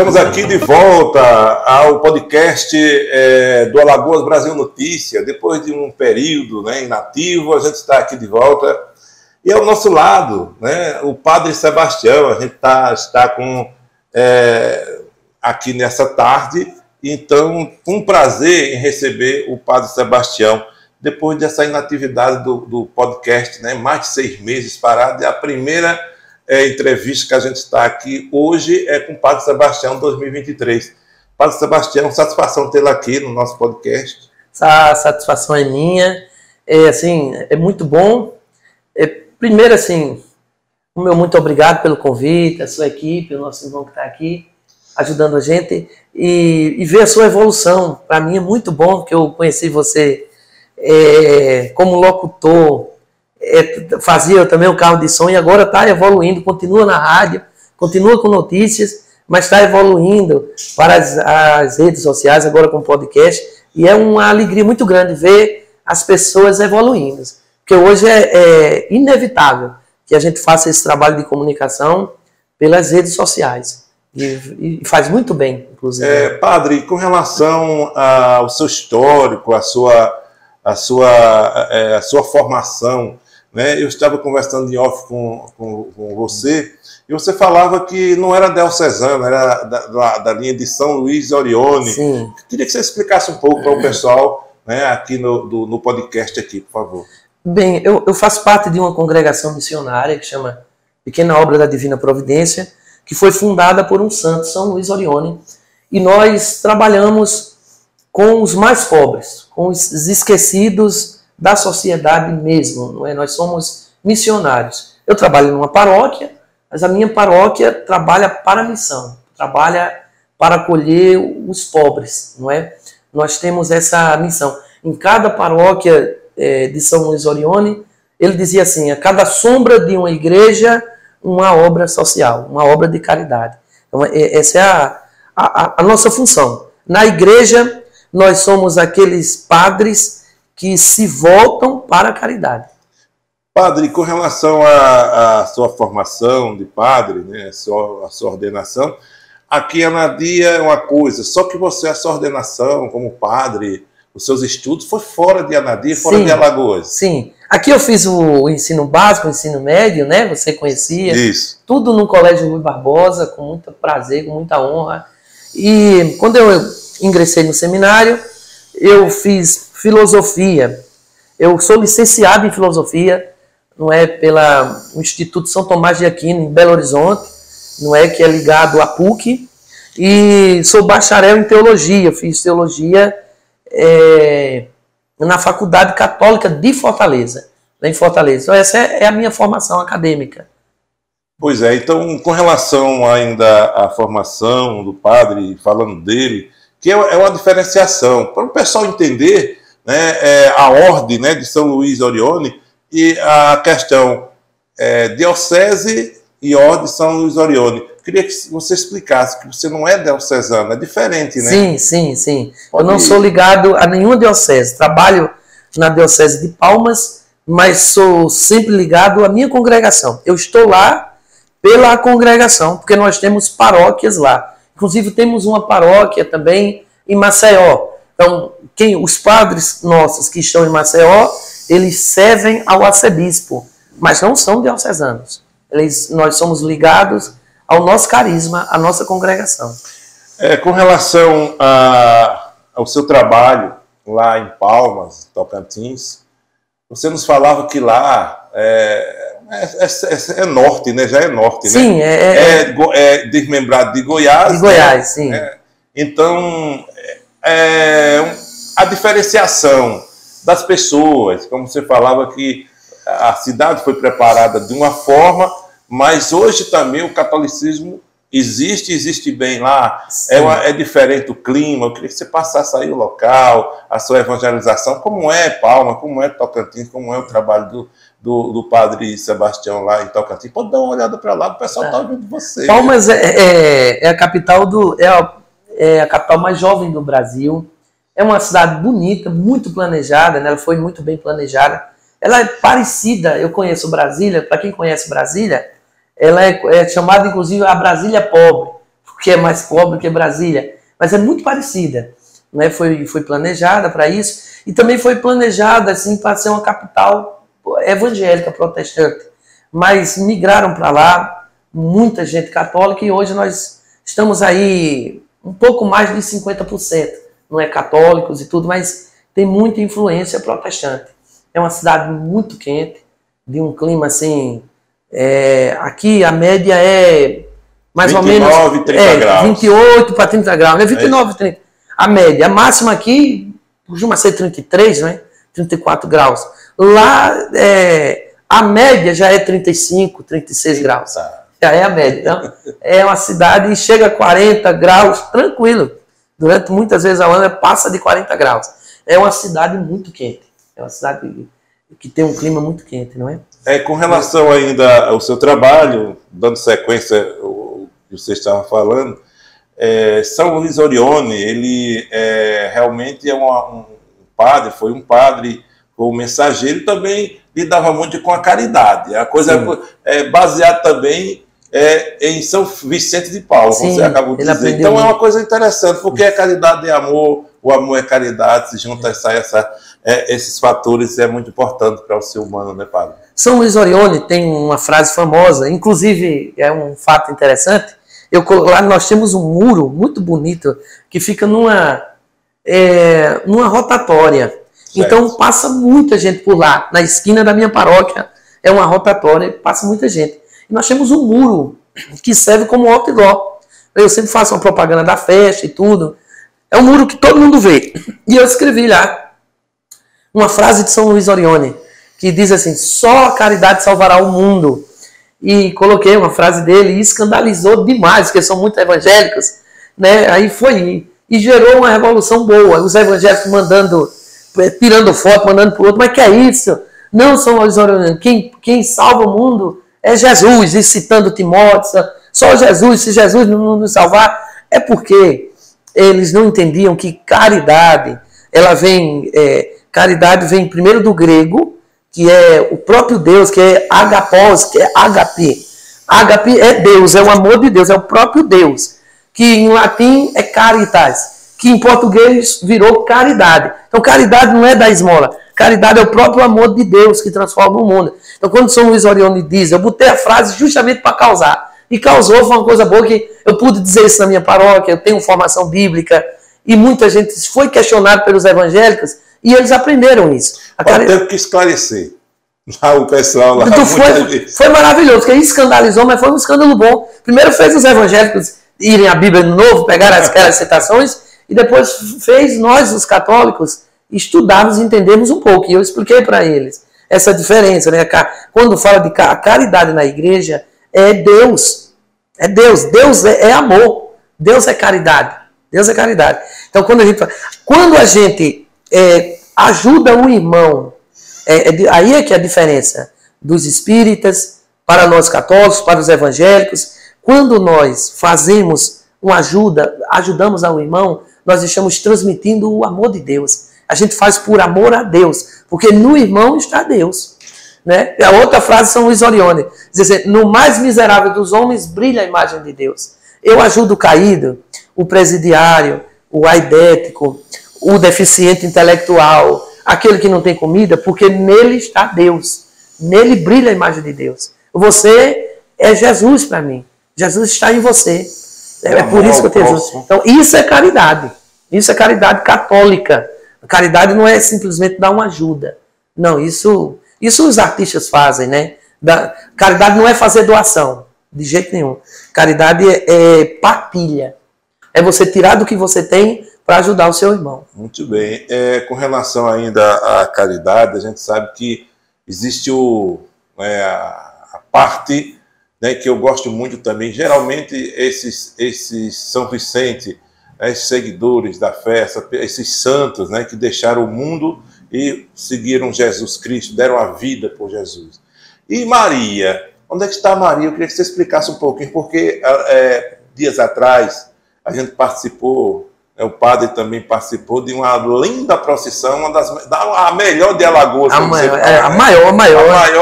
Estamos aqui de volta ao podcast do Alagoas Brasil Notícia. Depois de um período, né, inativo, a gente está aqui de volta. E ao nosso lado, né, o Padre Sebastião. A gente está com aqui nessa tarde. Então, um prazer em receber o Padre Sebastião. Depois dessa inatividade do podcast, né, mais de 6 meses parado, é a primeira entrevista que a gente está aqui hoje é com o Padre Sebastião 2023. Padre Sebastião, satisfação tê-lo aqui no nosso podcast. A satisfação é minha. É muito bom. Primeiro, assim, o meu muito obrigado pelo convite, a sua equipe, o nosso irmão que está aqui ajudando a gente e ver a sua evolução. Para mim é muito bom, porque eu conheci você como locutor, fazia também o carro de som e agora está evoluindo, continua na rádio, continua com notícias, mas está evoluindo para as redes sociais, agora com podcast, e é uma alegria muito grande ver as pessoas evoluindo, porque hoje é inevitável que a gente faça esse trabalho de comunicação pelas redes sociais, e faz muito bem, inclusive. Padre, com relação ao seu histórico, a sua formação, né? Eu estava conversando em off com você e você falava que não era diocesano, era da linha de São Luís Orione. Sim. Queria que você explicasse um pouco para o pessoal, né, aqui no podcast aqui, por favor. Bem, eu faço parte de uma congregação missionária que chama Pequena Obra da Divina Providência, que foi fundada por um santo, São Luís Orione, e nós trabalhamos com os mais pobres, com os esquecidos da sociedade mesmo, não é? Nós somos missionários. Eu trabalho numa paróquia, mas a minha paróquia trabalha para a missão, trabalha para acolher os pobres, não é? Nós temos essa missão. Em cada paróquia de São Luís Orione, ele dizia assim, a cada sombra de uma igreja, uma obra social, uma obra de caridade. Então, essa é a nossa função. Na igreja, nós somos aqueles padres que se voltam para a caridade. Padre, com relação à sua formação de padre, né, a sua ordenação, aqui em Anadia é uma coisa, só que a sua ordenação como padre, os seus estudos, foi fora de Anadia, fora de Alagoas. Sim, aqui eu fiz o ensino básico, o ensino médio, né, você conhecia. Isso. Tudo no Colégio Rui Barbosa, com muito prazer, com muita honra. E quando eu ingressei no seminário, eu fiz filosofia. Eu sou licenciado em filosofia, não é, pelo Instituto São Tomás de Aquino, em Belo Horizonte, não é, que é ligado à PUC, e sou bacharel em teologia. Eu fiz teologia na Faculdade Católica de Fortaleza, lá em Fortaleza. Então essa é a minha formação acadêmica. Pois é, então com relação ainda à formação do padre, falando dele, que é uma diferenciação, para o pessoal entender, né, a ordem, né, de São Luís Orione e a questão diocese e ordem de São Luís Orione. Queria que você explicasse que você não é diocesano, é diferente, né? Sim. Eu não sou ligado a nenhuma diocese. Trabalho na diocese de Palmas, mas sou sempre ligado à minha congregação. Eu estou lá pela congregação, porque nós temos paróquias lá. Inclusive temos uma paróquia também em Maceió. Então, os padres nossos que estão em Maceió, eles servem ao arcebispo, mas não são diocesanos. Nós somos ligados ao nosso carisma, à nossa congregação. Com relação ao seu trabalho lá em Palmas, Tocantins, você nos falava que lá é norte, né? Já é norte, sim, né? É desmembrado de Goiás. De Goiás, né? sim. Então, a diferenciação das pessoas, como você falava que a cidade foi preparada de uma forma, mas hoje também o catolicismo existe bem lá, é diferente o clima. Eu queria que você passasse aí o local, a sua evangelização, como é Palma, como é Tocantins, como é o trabalho do padre Sebastião lá em Tocantins. Pode dar uma olhada para lá, o pessoal está ouvindo você. Palmas é a capital a capital mais jovem do Brasil. É uma cidade bonita, muito planejada, né? Ela foi muito bem planejada. Ela é parecida, eu conheço Brasília, para quem conhece Brasília, ela é chamada inclusive a Brasília pobre, porque é mais pobre que Brasília, mas é muito parecida. Né? Foi planejada para isso, e também foi planejada assim, para ser uma capital evangélica, protestante. Mas migraram para lá muita gente católica, e hoje nós estamos aí um pouco mais de 50%. Não é católicos e tudo, mas tem muita influência protestante. É uma cidade muito quente, de um clima assim... aqui a média é mais 29, ou menos 30 graus. 28 para 30 graus, né? 29, 30. A média, a máxima aqui costuma ser 33, né? 34 graus. Lá a média já é 35, 36 graus. Já é a média. Então, é uma cidade e chega a 40 graus tranquilo. Durante muitas vezes ao ano passa de 40 graus. É uma cidade muito quente. É uma cidade que tem um clima muito quente, não é? Com relação ainda ao seu trabalho, dando sequência ao que você estava falando, São Luís Orione, ele realmente é um padre, foi um padre, foi um mensageiro, e também lidava muito com a caridade. A coisa é baseada também em São Vicente de Paulo, como você acabou de dizer. Então é uma coisa interessante, porque a caridade é amor, o amor é caridade, se junta esses fatores, é muito importante para o ser humano, né, padre? São Luís Orione tem uma frase famosa, inclusive é um fato interessante. Lá nós temos um muro muito bonito que fica numa rotatória. Certo. Então passa muita gente por lá. Na esquina da minha paróquia é uma rotatória e passa muita gente. E nós temos um muro que serve como outdoor. Eu sempre faço uma propaganda da festa e tudo. É um muro que todo mundo vê. E eu escrevi lá uma frase de São Luís Orione, que diz assim: só a caridade salvará o mundo. E coloquei uma frase dele e escandalizou demais, porque são muito evangélicos, né? Aí foi, e gerou uma revolução boa. Os evangélicos tirando foto, mandando para o outro, mas que é isso? Não, São Luís Orione, quem salva o mundo é Jesus, e citando Timóteo, só Jesus, se Jesus não nos salvar, é porque eles não entendiam que caridade, caridade vem primeiro do grego, que é o próprio Deus, que é agapós, que é agape. Agape é Deus, é o amor de Deus, é o próprio Deus, que em latim é caritas, que em português virou caridade. Então caridade não é da esmola, caridade é o próprio amor de Deus que transforma o mundo. Então quando São Luís Orione diz, eu botei a frase justamente para causar, e causou, foi uma coisa boa que eu pude dizer isso na minha paróquia, eu tenho formação bíblica, e muita gente foi questionada pelos evangélicos, e eles aprenderam isso. Teve que esclarecer. O pessoal lá. Então foi maravilhoso, porque escandalizou, mas foi um escândalo bom. Primeiro fez os evangélicos irem à Bíblia de novo, pegar aquelas citações, e depois fez nós, os católicos, estudarmos e entendermos um pouco. E eu expliquei para eles essa diferença, né? Quando fala de caridade na igreja, é Deus. É Deus. Deus é amor. Deus é caridade. Deus é caridade. Então quando a gente ajuda um irmão, aí é que é a diferença dos espíritas para nós católicos, para os evangélicos. Quando nós fazemos uma ajudamos ao irmão, nós estamos transmitindo o amor de Deus. A gente faz por amor a Deus, porque no irmão está Deus. Né? A outra frase de São Luís Orione diz assim: no mais miserável dos homens brilha a imagem de Deus. Eu ajudo o caído, o presidiário, o aidético, o deficiente intelectual, aquele que não tem comida, porque nele está Deus. Nele brilha a imagem de Deus. Você é Jesus para mim. Jesus está em você. É por isso que eu te ajudo. Então, isso é caridade. Isso é caridade católica. Caridade não é simplesmente dar uma ajuda. Não, isso os artistas fazem, né? Caridade não é fazer doação, de jeito nenhum. Caridade é partilha. É você tirar do que você tem para ajudar o seu irmão. Muito bem. Com relação ainda à caridade, a gente sabe que existe a parte, né, que eu gosto muito também. Geralmente esses São Vicente, esses seguidores da fé, esses santos, né, que deixaram o mundo e seguiram Jesus Cristo, deram a vida por Jesus. E Maria? Onde é que está Maria? Eu queria que você explicasse um pouquinho, porque dias atrás a gente participou o padre também participou de uma linda procissão, a melhor de Alagoas. A maior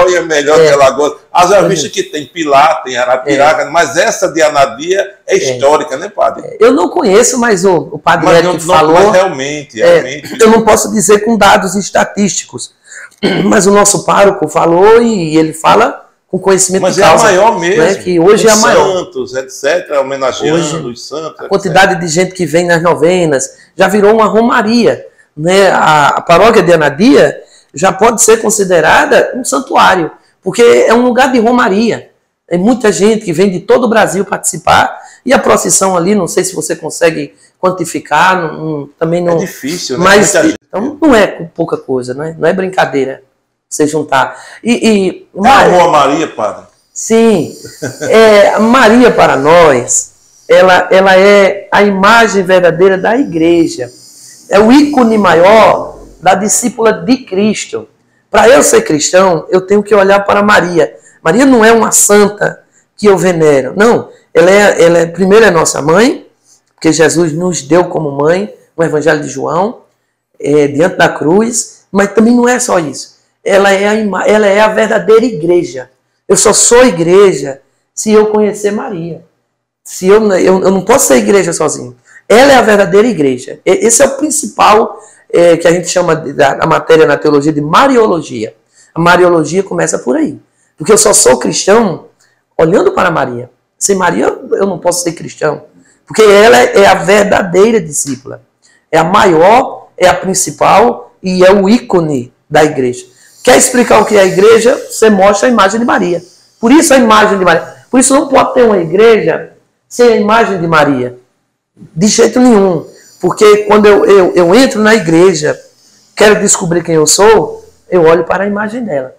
e a melhor de Alagoas. Já visto que tem Pilar, tem Arapiraca, mas essa de Anadia é histórica, né, padre? Eu não conheço, mas o padre Eric falou. Mas realmente. Eu não posso dizer com dados estatísticos, mas o nosso pároco falou e ele fala com conhecimento de causa. Mas é a maior mesmo. Né, que hoje é a maior. Santos, etc., homenageando os santos. A quantidade de gente que vem nas novenas já virou uma romaria. Né? A paróquia de Anadia já pode ser considerada um santuário, porque é um lugar de romaria. Tem muita gente que vem de todo o Brasil participar, e a procissão ali, não sei se você consegue quantificar, também não... É difícil, né? Mas então, não é pouca coisa, não é brincadeira você juntar. Amor a Maria, padre? Sim. Maria, para nós, ela é a imagem verdadeira da igreja. É o ícone maior da discípula de Cristo. Para eu ser cristão, eu tenho que olhar para Maria. Maria não é uma santa que eu venero. Não. Primeiro é nossa mãe, porque Jesus nos deu como mãe, no Evangelho de João, diante da cruz, mas também não é só isso. Ela é a verdadeira igreja. Eu só sou igreja se eu conhecer Maria. Eu não posso ser igreja sozinho. Ela é a verdadeira igreja. Esse é o principal que a gente chama da matéria na teologia de Mariologia. A Mariologia começa por aí. Porque eu só sou cristão olhando para Maria. Sem Maria eu não posso ser cristão. Porque ela é a verdadeira discípula. É a maior, é a principal e é o ícone da igreja. Quer explicar o que é a igreja? Você mostra a imagem de Maria. Por isso a imagem de Maria. Por isso não pode ter uma igreja sem a imagem de Maria. De jeito nenhum. Porque quando eu entro na igreja, quero descobrir quem eu sou, eu olho para a imagem dela.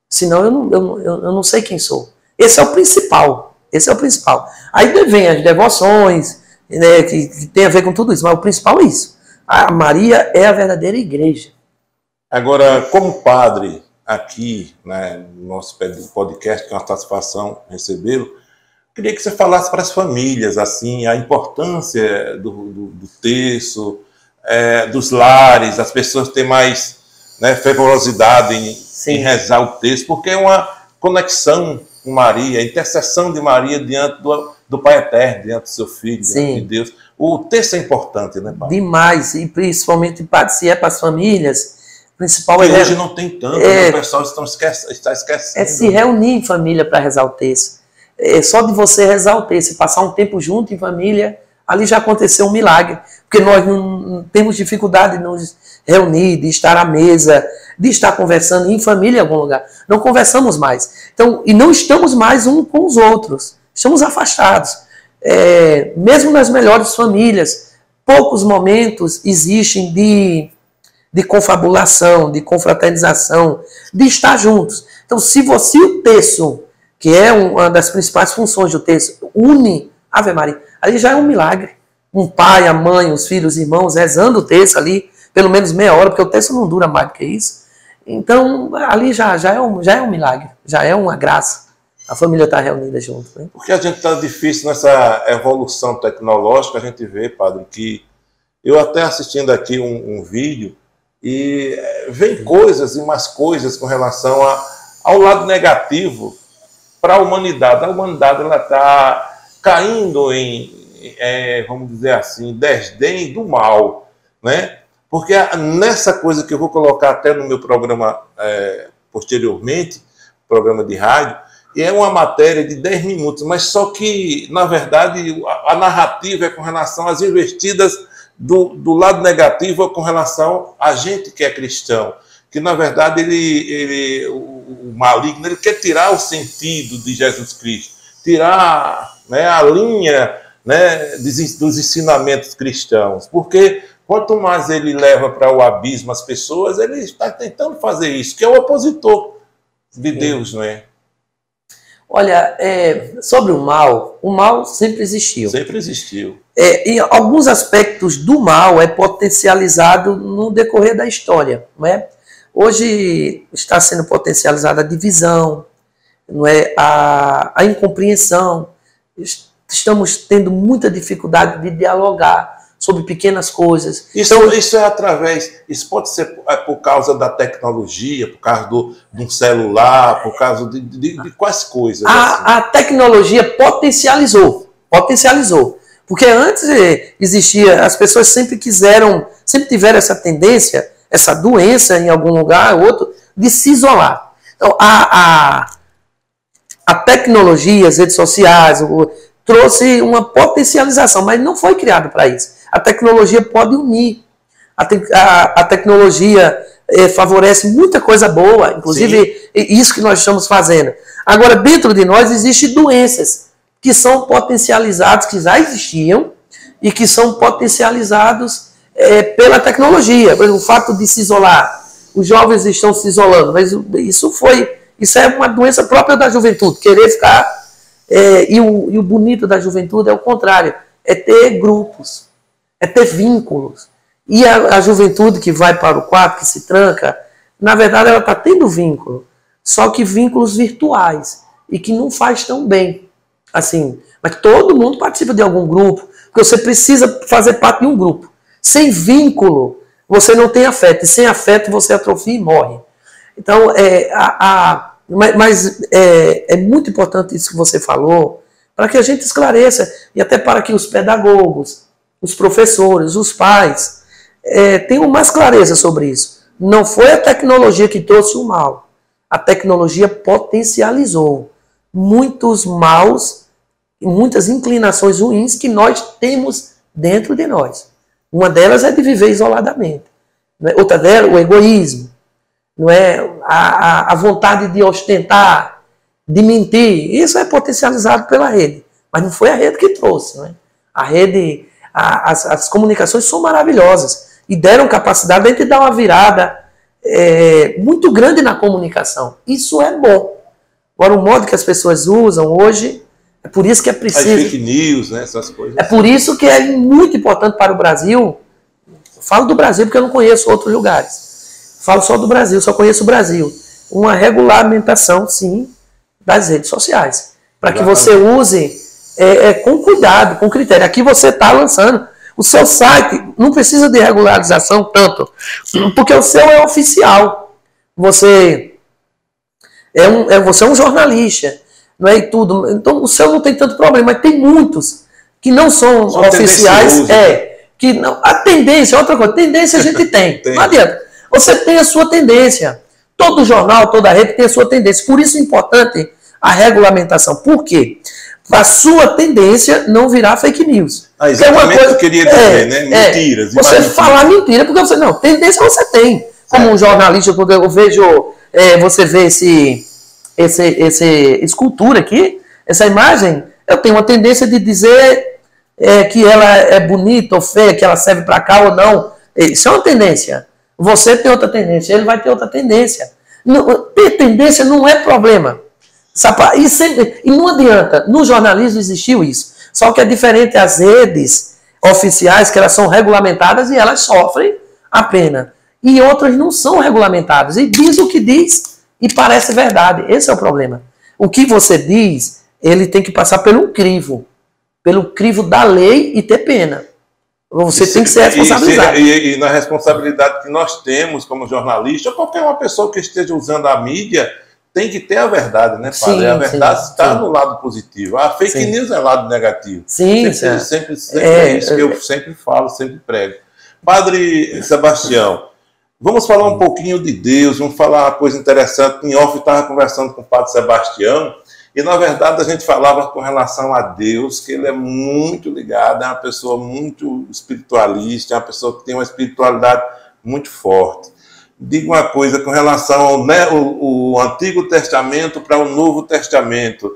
Senão eu não sei quem sou. Esse é o principal. Esse é o principal. Aí vem as devoções, né, que tem a ver com tudo isso. Mas o principal é isso. A Maria é a verdadeira igreja. Agora, como padre aqui, né, no nosso podcast, que é uma satisfação recebê-lo, queria que você falasse para as famílias assim, a importância do terço, dos lares, as pessoas terem mais, né, fervorosidade em rezar o terço, porque é uma conexão com Maria, a intercessão de Maria diante do Pai Eterno, diante do seu Filho, diante de Deus. O terço é importante, né, padre? Demais, e principalmente, padre, se é para as famílias, principal que hoje não tem tanto, né? O pessoal está esquecendo. É se reunir em família para rezar o terço. Só de você rezar o terço e passar um tempo junto em família, ali já aconteceu um milagre. Porque nós não temos dificuldade de nos reunir, de estar à mesa, de estar conversando em família em algum lugar. Não conversamos mais. Então, e não estamos mais uns com os outros. Estamos afastados. Mesmo nas melhores famílias, poucos momentos existem de confabulação, de confraternização, de estar juntos. Então, se o terço, que é uma das principais funções do terço, une Ave Maria, ali já é um milagre. Um pai, a mãe, os filhos, os irmãos, rezando o terço ali, pelo menos meia hora, porque o terço não dura mais do que isso. Então, ali já é um milagre, já é uma graça. A família está reunida junto. Né? Porque a gente está difícil nessa evolução tecnológica, a gente vê, padre, que eu até assistindo aqui um vídeo, e vem coisas e mais coisas com relação ao lado negativo para a humanidade. A humanidade está caindo vamos dizer assim, desdém do mal, né? Porque nessa coisa que eu vou colocar até no meu programa posteriormente, programa de rádio, e é uma matéria de 10 minutos, mas só que, na verdade, a narrativa é com relação às investidas do lado negativo com relação a gente que é cristão, que na verdade o maligno ele quer tirar o sentido de Jesus Cristo, tirar, né, a linha, né, dos ensinamentos cristãos, porque quanto mais ele leva para o abismo as pessoas, ele está tentando fazer isso, que é o opositor de Deus, não é? Olha, sobre o mal sempre existiu. Sempre existiu. Em alguns aspectos do mal é potencializado no decorrer da história. Não é? Hoje está sendo potencializada a divisão, não é? A incompreensão. Estamos tendo muita dificuldade de dialogar sobre pequenas coisas. Isso é através, isso pode ser por causa da tecnologia, por causa de um celular, por causa de quais coisas? A tecnologia potencializou. Porque antes existia, as pessoas sempre tiveram essa tendência, essa doença em algum lugar ou outro, de se isolar. Então, a tecnologia, as redes sociais, trouxe uma potencialização, mas não foi criado para isso. A tecnologia pode unir. A tecnologia favorece muita coisa boa, inclusive isso que nós estamos fazendo. Agora, dentro de nós existem doenças que são potencializadas, que já existiam, e que são potencializados pela tecnologia. Por exemplo, o fato de se isolar. Os jovens estão se isolando, mas isso é uma doença própria da juventude, querer ficar... E o bonito da juventude é o contrário, é ter grupos, é ter vínculos. E a juventude que vai para o quarto, que se tranca, na verdade ela está tendo vínculo, só que vínculos virtuais, e que não faz tão bem. Assim, mas todo mundo participa de algum grupo, porque você precisa fazer parte de um grupo. Sem vínculo, você não tem afeto, e sem afeto você atrofia e morre. Então, mas é muito importante isso que você falou, para que a gente esclareça, e até para que os pedagogos, os professores, os pais, tenham mais clareza sobre isso. Não foi a tecnologia que trouxe o mal. A tecnologia potencializou muitos maus, muitas inclinações ruins que nós temos dentro de nós. Uma delas é de viver isoladamente. Outra delas, o egoísmo. Não é? A vontade de ostentar, de mentir. Isso é potencializado pela rede. Mas não foi a rede que trouxe. Não é? A rede, as comunicações são maravilhosas e deram capacidade de a gente dar uma virada muito grande na comunicação. Isso é bom. Agora, o modo que as pessoas usam hoje, é por isso que é preciso... As fake news, né? Essas coisas. É por isso que é muito importante para o Brasil. Eu falo do Brasil porque eu não conheço outros lugares. Falo só do Brasil, só conheço o Brasil. Uma regulamentação, sim, das redes sociais. Para que você use com cuidado, com critério. Aqui você está lançando. O seu site não precisa de regularização tanto, porque o seu é oficial. Você é um jornalista, não é? E tudo. Então o seu não tem tanto problema, mas tem muitos que não são oficiais. Que não, a tendência, outra coisa, tendência a gente tem. Não adianta. Você tem a sua tendência. Todo jornal, toda rede tem a sua tendência. Por isso é importante a regulamentação. Por quê? A sua tendência não virar fake news. Exatamente o que eu queria dizer, né? Mentiras. Você falar mentira, porque você não. Tendência você tem. Como um jornalista, quando eu vejo, você vê essa escultura aqui, essa imagem, eu tenho uma tendência de dizer que ela é bonita ou feia, que ela serve para cá ou não. Isso é uma tendência. Você tem outra tendência, ele vai ter outra tendência. Ter tendência não é problema. E não adianta. No jornalismo existiu isso. Só que é diferente as redes oficiais, que elas são regulamentadas e elas sofrem a pena. E outras não são regulamentadas. E diz o que diz e parece verdade. Esse é o problema. O que você diz, ele tem que passar pelo crivo da lei e ter pena. Você tem que ser responsabilizado. E na responsabilidade que nós temos como jornalista, ou qualquer uma pessoa que esteja usando a mídia, tem que ter a verdade, né, padre? Sim, a verdade está no lado positivo. A fake news é o lado negativo. Sim, sempre é isso que eu sempre falo, sempre prego. Padre Sebastião, vamos falar um pouquinho de Deus, vamos falar uma coisa interessante. Em off, eu estava conversando com o padre Sebastião, e na verdade a gente falava com relação a Deus, que ele é muito ligado, é uma pessoa muito espiritualista, é uma pessoa que tem uma espiritualidade muito forte. Diga uma coisa com relação ao Antigo Testamento para o Novo Testamento.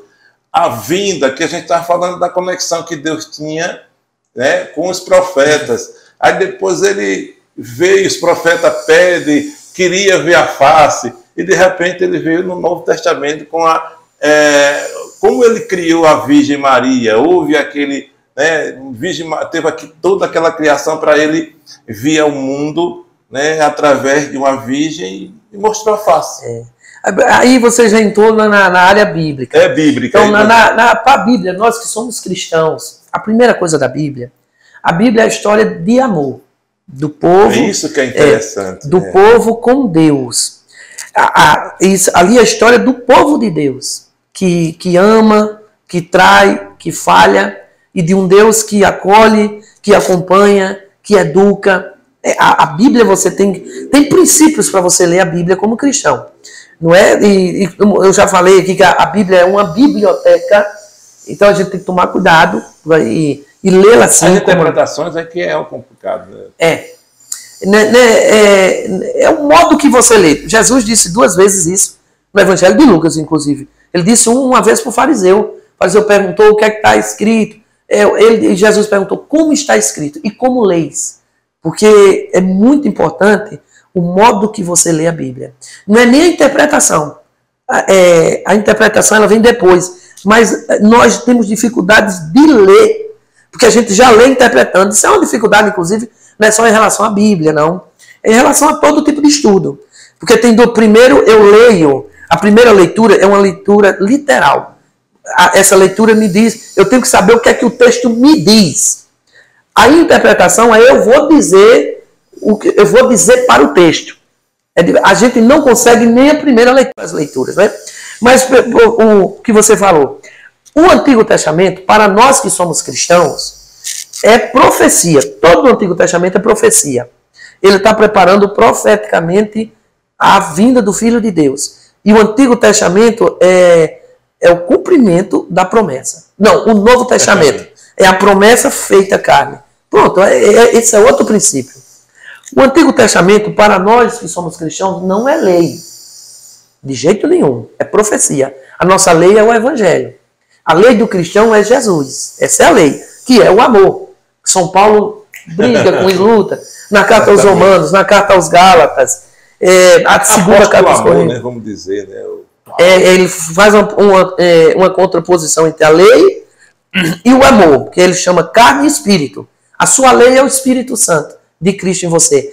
A vinda, que a gente estava falando da conexão que Deus tinha, né, com os profetas. Aí depois ele veio, os profetas pedem, queria ver a face, e de repente ele veio no Novo Testamento com como ele criou a Virgem Maria. Houve aquele... teve aqui toda aquela criação para ele vir ao mundo, né, através de uma virgem e mostrou a face. Aí você já entrou na área bíblica. É bíblica. Então, para a Bíblia, nós que somos cristãos, a primeira coisa da Bíblia, A Bíblia é a história de amor do povo. É isso que é interessante. Do povo com Deus. Ali é a história do povo de Deus, que ama, que trai, que falha, e de um Deus que acolhe, que acompanha, que educa. A Bíblia, você tem princípios para você ler a Bíblia como cristão. Não é? E eu já falei aqui que a Bíblia é uma biblioteca, então a gente tem que tomar cuidado e lê-la assim. As interpretações é que é o complicado. Né? É o modo que você lê. Jesus disse 2 vezes isso no Evangelho de Lucas, inclusive. Ele disse uma vez para o fariseu. O fariseu perguntou o que é que está escrito. Jesus perguntou como está escrito e como leis. Porque é muito importante o modo que você lê a Bíblia. Não é nem a interpretação. A interpretação ela vem depois. Mas nós temos dificuldades de ler. Porque a gente já lê interpretando. Isso é uma dificuldade, inclusive, não é só em relação à Bíblia, não. É em relação a todo tipo de estudo. Porque primeiro eu leio, a primeira leitura é uma leitura literal. Essa leitura me diz, eu tenho que saber o que é que o texto me diz. A interpretação é eu vou dizer para o texto. A gente não consegue nem a primeira leitura das leituras, né? Mas o que você falou, o Antigo Testamento, para nós que somos cristãos, é profecia. Todo o Antigo Testamento é profecia. Ele está preparando profeticamente a vinda do Filho de Deus. E o Antigo Testamento é o cumprimento da promessa. Não, o Novo Testamento é a promessa feita carne. Pronto, esse é outro princípio. O Antigo Testamento, para nós que somos cristãos, não é lei. De jeito nenhum. É profecia. A nossa lei é o Evangelho. A lei do cristão é Jesus. Essa é a lei, que é o amor. São Paulo briga com e luta. Na carta aos Romanos, na carta aos Gálatas, a segunda carta aos Coríntios. Né, vamos dizer, né? Ele faz uma contraposição entre a lei e o amor, que ele chama carne e espírito. A sua lei é o Espírito Santo de Cristo em você.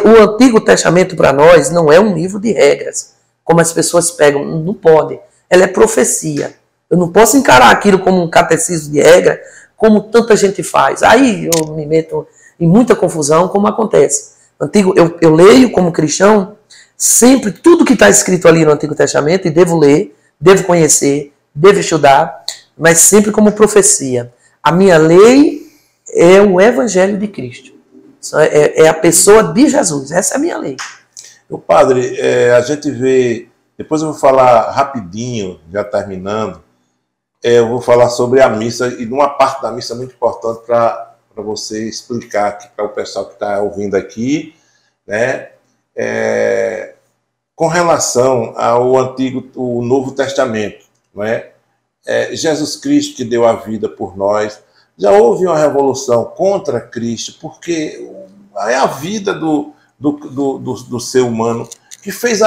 O Antigo Testamento para nós não é um livro de regras, como as pessoas pegam. Não pode. Ela é profecia. Eu não posso encarar aquilo como um catecismo de regra, como tanta gente faz. Aí eu me meto em muita confusão, como acontece. Eu leio como cristão sempre tudo que está escrito ali no Antigo Testamento, e devo ler, devo conhecer, devo estudar, mas sempre como profecia. A minha lei é o Evangelho de Cristo. É a pessoa de Jesus. Essa é a minha lei. O padre, a gente vê... Depois eu vou falar rapidinho, já terminando. Eu vou falar sobre a missa, e uma parte da missa muito importante para você explicar aqui para o pessoal que está ouvindo aqui, né? Com relação ao o Novo Testamento, né? Jesus Cristo que deu a vida por nós. Já houve uma revolução contra Cristo, porque é a vida do ser humano que fez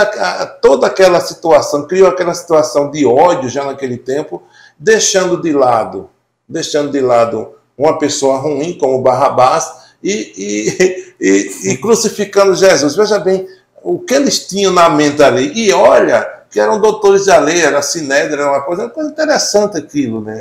toda aquela situação, criou aquela situação de ódio já naquele tempo, deixando de lado uma pessoa ruim como Barrabás e crucificando Jesus. Veja bem o que eles tinham na mente ali. E olha, que eram doutores da lei, era Sinédrio, era uma coisa interessante aquilo, né?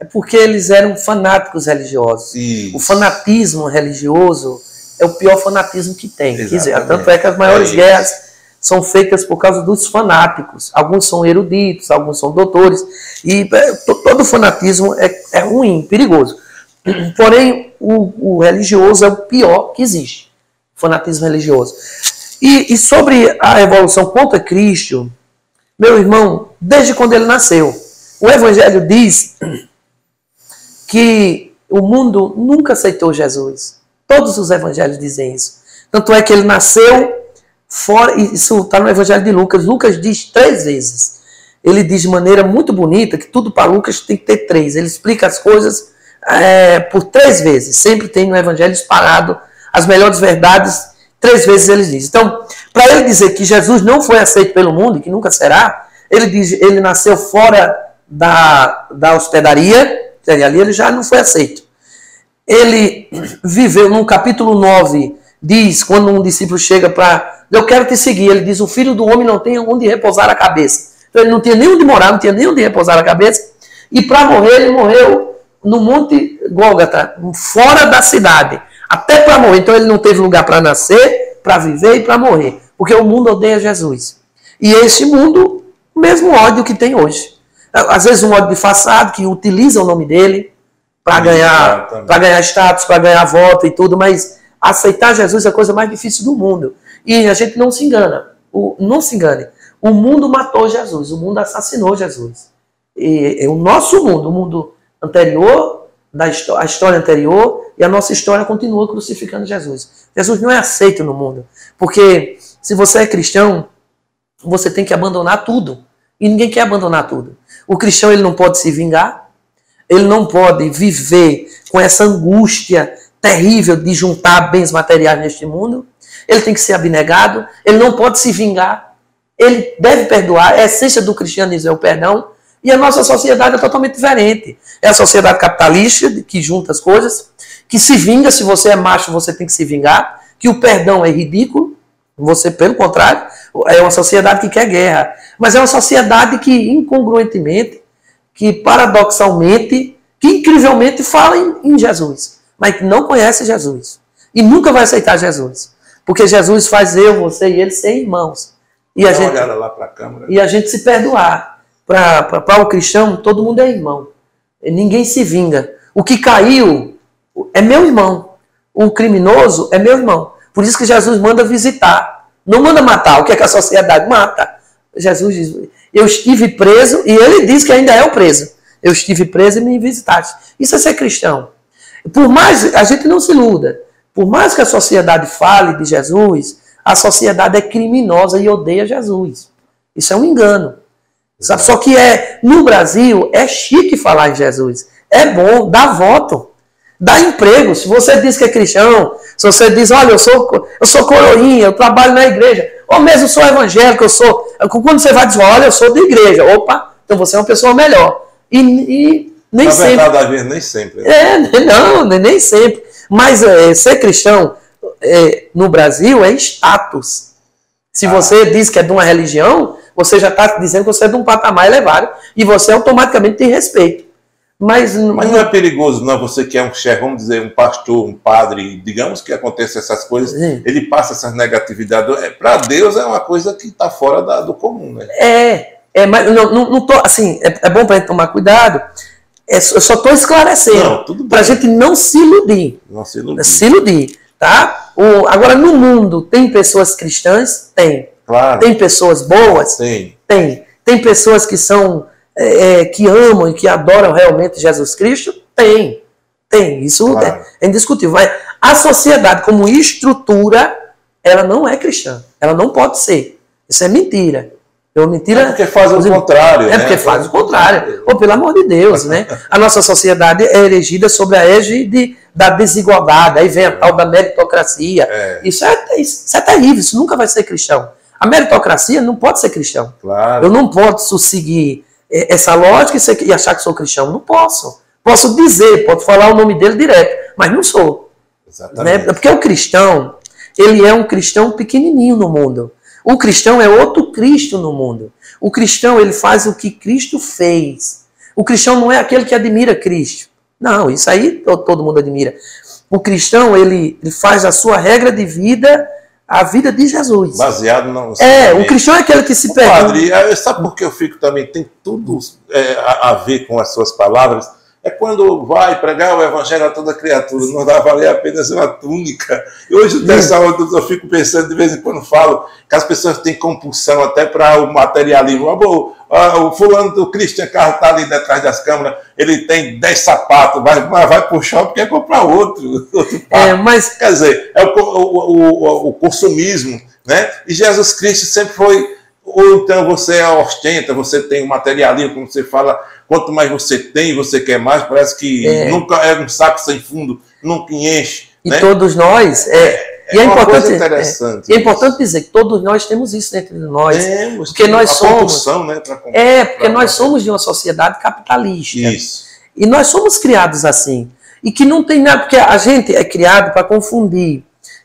É porque eles eram fanáticos religiosos. Isso. O fanatismo religioso é o pior fanatismo que tem. Quer dizer, tanto é que as maiores guerras são feitas por causa dos fanáticos. Alguns são eruditos, alguns são doutores. E todo fanatismo é ruim, perigoso. Porém, o religioso é o pior que existe. O fanatismo religioso. E sobre a revolução contra Cristo, meu irmão, desde quando ele nasceu, o Evangelho diz que o mundo nunca aceitou Jesus. Todos os evangelhos dizem isso. Tanto é que ele nasceu fora, isso está no Evangelho de Lucas. Lucas diz 3 vezes. Ele diz de maneira muito bonita que tudo para Lucas tem que ter 3. Ele explica as coisas por 3 vezes. Sempre tem no Evangelho disparado as melhores verdades. 3 vezes ele diz. Então, para ele dizer que Jesus não foi aceito pelo mundo e que nunca será, ele diz, ele nasceu fora da hospedaria, ali ele já não foi aceito. Ele viveu, no capítulo 9, diz, quando um discípulo chega para, eu quero te seguir, ele diz, o filho do homem não tem onde repousar a cabeça. Então ele não tinha nem onde morar, não tinha nem onde repousar a cabeça, e para morrer, ele morreu no Monte Gólgota, fora da cidade, até para morrer. Então ele não teve lugar para nascer, para viver e para morrer, porque o mundo odeia Jesus. E esse mundo, o mesmo ódio que tem hoje. Às vezes um ódio disfarçado, que utiliza o nome dele para ganhar status, para ganhar voto e tudo, mas aceitar Jesus é a coisa mais difícil do mundo. E a gente não se engana. Não se engane. O mundo matou Jesus, o mundo assassinou Jesus. E o nosso mundo, o mundo anterior, a história anterior, e a nossa história continua crucificando Jesus. Jesus não é aceito no mundo. Porque se você é cristão, você tem que abandonar tudo. E ninguém quer abandonar tudo. O cristão ele não pode se vingar, ele não pode viver com essa angústia terrível de juntar bens materiais neste mundo. Ele tem que ser abnegado, ele não pode se vingar, ele deve perdoar. A essência do cristianismo é o perdão. E a nossa sociedade é totalmente diferente. É a sociedade capitalista, que junta as coisas, que se vinga. Se você é macho, você tem que se vingar. Que o perdão é ridículo. Você, pelo contrário, é uma sociedade que quer guerra. Mas é uma sociedade que, incongruentemente, que paradoxalmente, que incrivelmente fala em Jesus, mas que não conhece Jesus. E nunca vai aceitar Jesus. Porque Jesus faz eu, você e ele ser irmãos. E a gente se perdoar. Para o cristão, todo mundo é irmão. Ninguém se vinga. O que caiu é meu irmão. O criminoso é meu irmão. Por isso que Jesus manda visitar. Não manda matar. O que é que a sociedade mata? Jesus diz, eu estive preso, e ele diz que ainda é o preso. Eu estive preso e me visitaste. Isso é ser cristão. Por mais, a gente não se iluda. Por mais que a sociedade fale de Jesus, a sociedade é criminosa e odeia Jesus. Isso é um engano. Sabe? Só que no Brasil é chique falar em Jesus. É bom, dá voto, dá emprego. Se você diz que é cristão, se você diz, olha, eu sou coroinha, eu trabalho na igreja, ou mesmo sou evangélico, quando você vai dizer, olha, eu sou da igreja, opa, então você é uma pessoa melhor. E nem sempre. Na verdade, nem sempre. Nem sempre. Mas ser cristão no Brasil é status. Se você diz que é de uma religião, você já está dizendo que você é de um patamar elevado e você automaticamente tem respeito. Mas não é perigoso, não, você que é um chefe, vamos dizer, um pastor, um padre, digamos que aconteça essas coisas, ele passa essas negatividades. Para Deus é uma coisa que está fora do comum, né? Mas não tô, assim, é bom para a gente tomar cuidado. Eu só estou esclarecendo, para a gente não se iludir. Não se iludir. Se iludir, tá? Agora, no mundo, tem pessoas cristãs? Tem. Claro. Tem pessoas boas? Tem. Tem pessoas que são que amam e que adoram realmente Jesus Cristo? Tem. Isso claro. É indiscutível. Mas a sociedade, como estrutura, ela não é cristã. Ela não pode ser. Isso é mentira. É porque faz o contrário. É porque faz o contrário. Pelo amor de Deus, né? A nossa sociedade é erigida sobre a égide da desigualdade. Aí vem a tal da meritocracia. Isso é terrível. Isso nunca vai ser cristão. A meritocracia não pode ser cristão. Claro. Eu não posso seguir essa lógica e achar que sou cristão. Não posso. Posso dizer, posso falar o nome dele direto, mas não sou. Exatamente. Né? Porque o cristão, ele é um cristão pequenininho no mundo. O cristão é outro Cristo no mundo. O cristão, ele faz o que Cristo fez. O cristão não é aquele que admira Cristo. Não, isso aí todo mundo admira. O cristão, ele faz a sua regra de vida, a vida de Jesus. Baseado no... o cristão é aquele que se pergunta... Padre, sabe por que eu fico também? Tem tudo a ver com as suas palavras. É quando vai pregar o evangelho a toda criatura, não dá a valer apenas uma túnica. E hoje, nessa hora, eu fico pensando, de vez em quando falo, que as pessoas têm compulsão até para o materialismo. O fulano do Christian Carlos está ali detrás das câmeras, ele tem 10 sapatos, vai para o shopping e quer comprar outro mas... Quer dizer, é o consumismo, né? E Jesus Cristo sempre foi... Ou então você ostenta, você tem o materialismo, como você fala, quanto mais você tem, você quer mais, parece que nunca é um saco sem fundo, nunca enche. E né? Todos nós... E é importante, interessante. É importante dizer que todos nós temos isso dentro de nós. Porque nós somos. Né, porque nós somos de uma sociedade capitalista. Isso. E nós somos criados assim. E que não tem nada, porque a gente é criado para confundir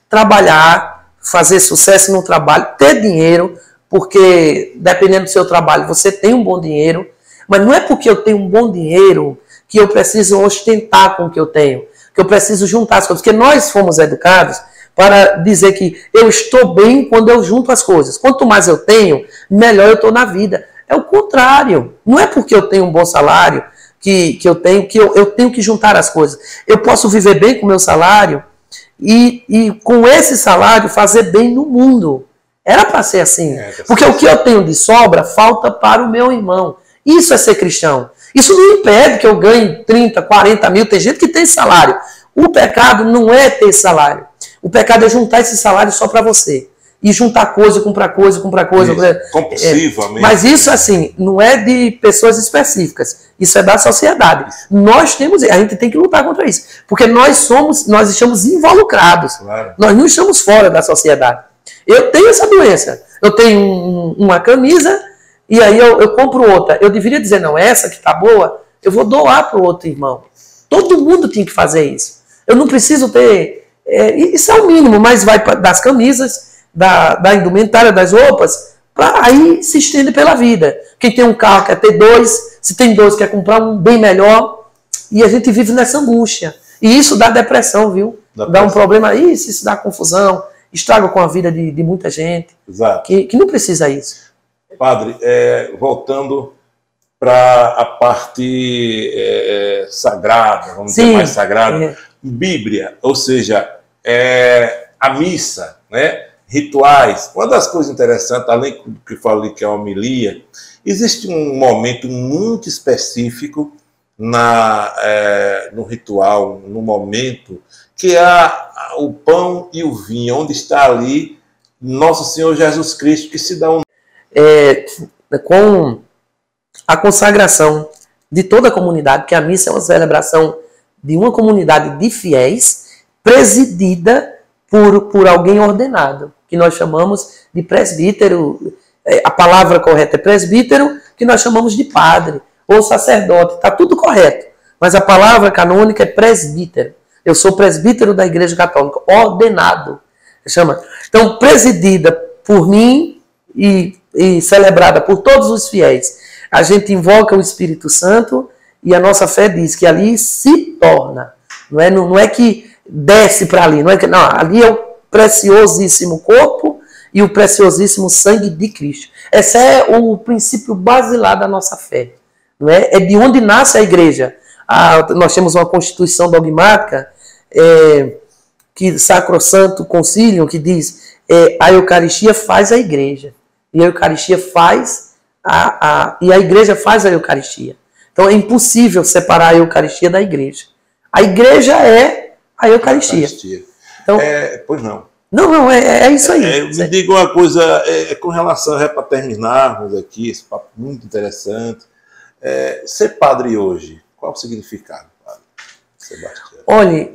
trabalhar, fazer sucesso no trabalho, ter dinheiro, porque dependendo do seu trabalho você tem um bom dinheiro, mas não é porque eu tenho um bom dinheiro que eu preciso ostentar com o que eu tenho, que eu preciso juntar as coisas. Porque nós fomos educados para dizer que eu estou bem quando eu junto as coisas. Quanto mais eu tenho, melhor eu estou na vida. É o contrário. Não é porque eu tenho um bom salário que eu tenho que juntar as coisas. Eu posso viver bem com o meu salário e com esse salário fazer bem no mundo. Era para ser assim. Porque o que eu tenho de sobra falta para o meu irmão. Isso é ser cristão. Isso não impede que eu ganhe 30, 40 mil. Tem gente que tem salário. O pecado não é ter salário. O pecado é juntar esse salário só para você. E juntar coisa, comprar coisa, comprar coisa. Compulsivamente. Mas isso, assim, não é de pessoas específicas. Isso é da sociedade. Nós temos, a gente tem que lutar contra isso. Porque nós estamos involucrados. Claro. Nós não estamos fora da sociedade. Eu tenho essa doença. Eu tenho uma camisa e aí eu compro outra. Eu deveria dizer, não, essa que tá boa, eu vou doar para o outro irmão. Todo mundo tem que fazer isso. Eu não preciso ter... isso é o mínimo, mas vai das camisas, da indumentária, das roupas, para aí se estende pela vida. Quem tem um carro quer ter dois, se tem dois quer comprar um bem melhor, e a gente vive nessa angústia. E isso dá depressão, viu? Dá um problema, isso dá confusão, estraga com a vida de muita gente. Exato. Que não precisa isso. Padre, voltando para a parte sagrada, vamos dizer mais sagrada, Bíblia, ou seja, a missa, né? Rituais. Uma das coisas interessantes, além do que falei que é a homilia, existe um momento muito específico no ritual, no momento, que é o pão e o vinho, onde está ali Nosso Senhor Jesus Cristo, que se dá com a consagração de toda a comunidade, que a missa é uma celebração de uma comunidade de fiéis, presidida por alguém ordenado, que nós chamamos de presbítero. A palavra correta é presbítero, que nós chamamos de padre ou sacerdote. Está tudo correto, mas a palavra canônica é presbítero. Eu sou presbítero da Igreja Católica, ordenado. Chama. Então, presidida por mim e celebrada por todos os fiéis, a gente invoca o Espírito Santo e a nossa fé diz que ali se torna. Não é que desce para ali, não, ali é o preciosíssimo corpo e o preciosíssimo sangue de Cristo. Esse é o princípio basilar da nossa fé. Não é? É de onde nasce a igreja. Nós temos uma constituição dogmática, que Sacrosanto Concílio, que diz a Eucaristia faz a igreja. E a Eucaristia faz e a igreja faz a Eucaristia. Então é impossível separar a Eucaristia da igreja. A igreja é a Eucaristia. Então, pois não. Não, é isso aí. Me diga uma coisa, com relação, para terminarmos aqui, esse papo muito interessante. Ser padre hoje, qual o significado, padre Sebastião? Olha,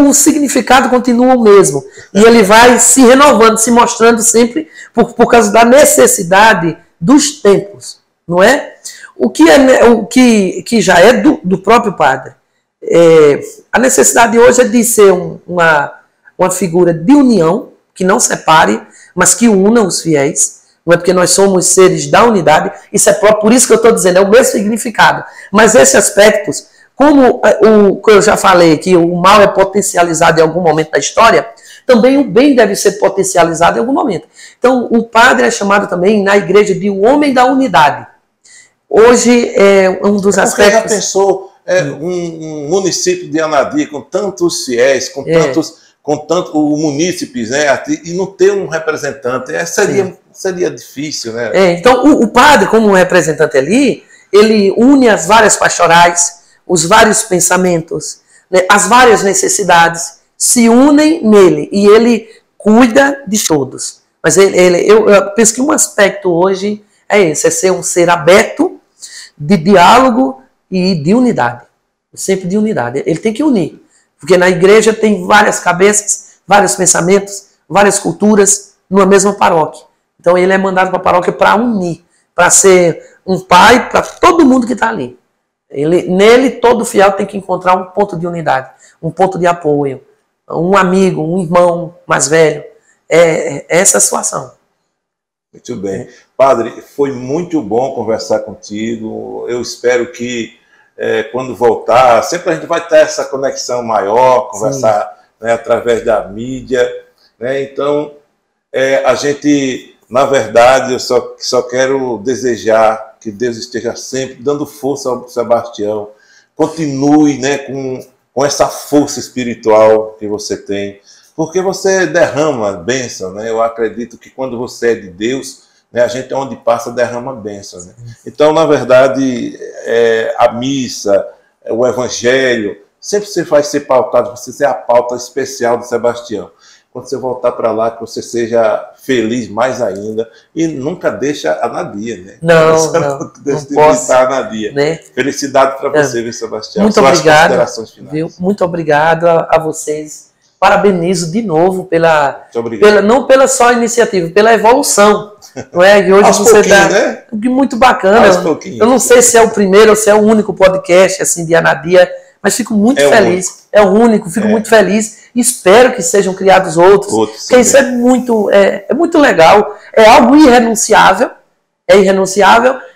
o significado continua o mesmo. E ele vai se renovando, se mostrando sempre por causa da necessidade dos tempos, não é? O que já é do próprio padre. A necessidade hoje é de ser uma figura de união, que não separe, mas que una os fiéis. Não é porque nós somos seres da unidade, isso é próprio, por isso que eu estou dizendo, é o mesmo significado. Mas esses aspectos, como eu já falei, que o mal é potencializado em algum momento da história, também o bem deve ser potencializado em algum momento. Então, o padre é chamado também na igreja de o homem da unidade. Hoje é um dos aspectos... Já pensou um município de Anadia com tantos fiéis, com tantos munícipes, né, e não ter um representante? Seria difícil, né? Então, o padre, como um representante ali, ele une as várias pastorais, os vários pensamentos, né, as várias necessidades, se unem nele e ele cuida de todos. Mas eu penso que um aspecto hoje é esse, é ser um ser aberto, de diálogo e de unidade. Sempre de unidade. Ele tem que unir. Porque na igreja tem várias cabeças, vários pensamentos, várias culturas numa mesma paróquia. Então ele é mandado para a paróquia para unir, para ser um pai para todo mundo que está ali. Nele, todo fiel tem que encontrar um ponto de unidade, um ponto de apoio, um amigo, um irmão mais velho. É essa a situação. Muito bem. Padre, foi muito bom conversar contigo. Eu espero que quando voltar, sempre a gente vai ter essa conexão maior, conversar, né, através da mídia, né? Então, a gente, na verdade, eu só quero desejar que Deus esteja sempre dando força ao Sebastião. Continue, né, com essa força espiritual que você tem, porque você derrama bênção, né? Eu acredito que quando você é de Deus, né, a gente onde passa derrama bênção, né? Então, na verdade, a missa, o evangelho, sempre você vai ser pautado, você ser a pauta especial do Sebastião. Quando você voltar para lá, que você seja feliz mais ainda e nunca deixa a Nadia, né? Não posso, a Nadia. Né? Felicidade para você, viu, Sebastião? Muito obrigado. Considerações finais. Viu? Muito obrigado a vocês. Parabenizo de novo não pela só iniciativa, pela evolução. Não é? E hoje você dá, né? Muito bacana. Eu não sei se é o primeiro ou se é o único podcast assim de Anadia, mas fico muito feliz. É o único, fico muito feliz. Espero que sejam criados outros, porque isso é muito legal. É algo irrenunciável,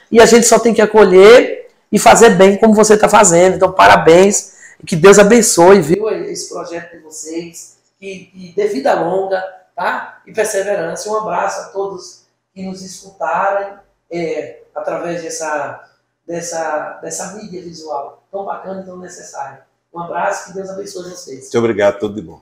e a gente só tem que acolher e fazer bem como você está fazendo. Então, parabéns. Que Deus abençoe, viu, esse projeto de vocês, e dê vida longa, tá? E perseverança. Um abraço a todos que nos escutarem através dessa mídia visual tão bacana e tão necessária. Um abraço, que Deus abençoe vocês. Muito obrigado, tudo de bom.